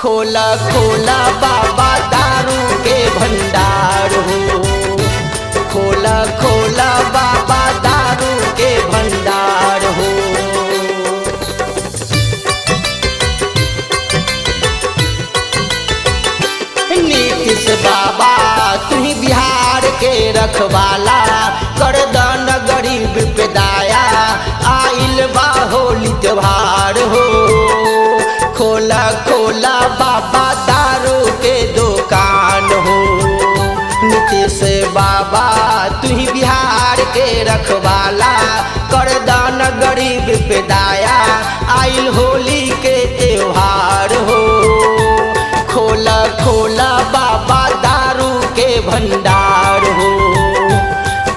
खोला खोला बाबा दारू के भंडार हो। खोला खोला बाबा दारू के भंडार हो। नीतीश बाबा तुही बिहार के रखवाला, कर दन गरीब पे दाया, आइल बा होली त्योहार हो। खोला खोला बाबा दारू के दुकान हो। नीतीश बाबा तुही बिहार के रखवाला, कर दन गरीब पे दाया, आइल होली के त्योहार हो। खोला खोला बाबा दारू के भंडार हो।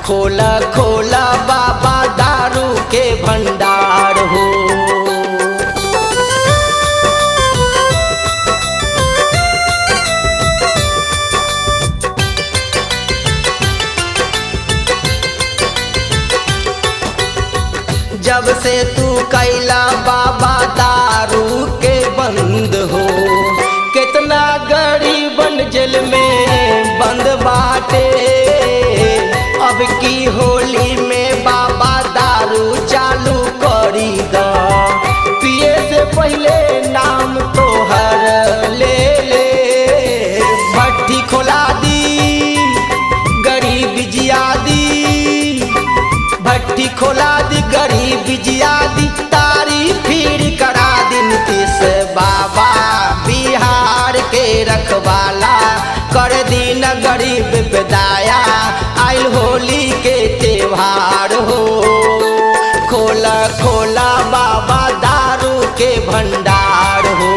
खोला खोला बाबा दारू के भंडार हो। जब से तू कैला बाबा दारू के बंद हो, कितना गरीबन जेल में बंद बाटे। अब की होली में बाबा दारू चालू करी द, पिए से पहले नाम तोहर ले ले। भट्टी खोला दी गरीब जिया दी, भट्टी खोला दी गरीब जिया दी, तारी फिर करा दी। नीतीश बाबा बिहार के रखवाला, कर दिन गरीब पे दाया, आइल होली के त्योहार हो। खोला खोला बाबा दारू के भंडार हो।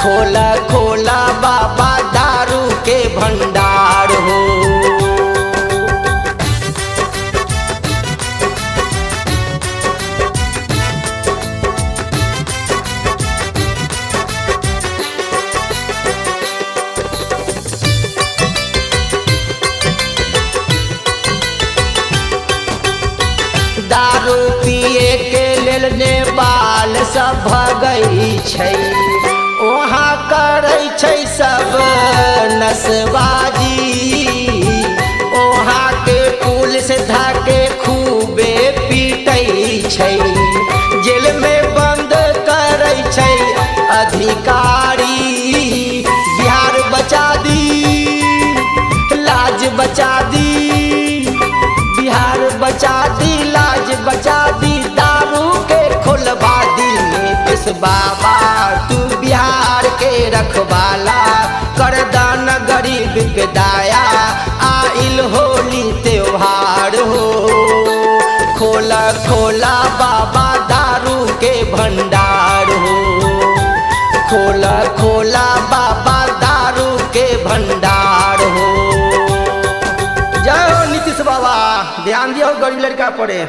खोला खोला बाबा दारू के भंडार हो। दारू पिए के लेल नेपाल सब भगई छै, वहाँ करै छै सब नसबाजी। वहाँ के पुलिस धाके खूबे पीटै छै, जेल में बंद करै छै अधिकारी। बिहार बचा दी, लाज बचा दी, बिहार बचा दी, लाज बचा दी, दारू के खोलवा दी। नीतीश बाबा तू बिहार के रखवाला, कर दान गरीब पे दाया, आइल होली त्योहार हो। खोला खोला बाबा दारू के भंडार हो। खोला खोला बाबा दारू के भंडार हो। जय हो नीतीश बाबा, ध्यान दियो गरीब लड़का पड़े।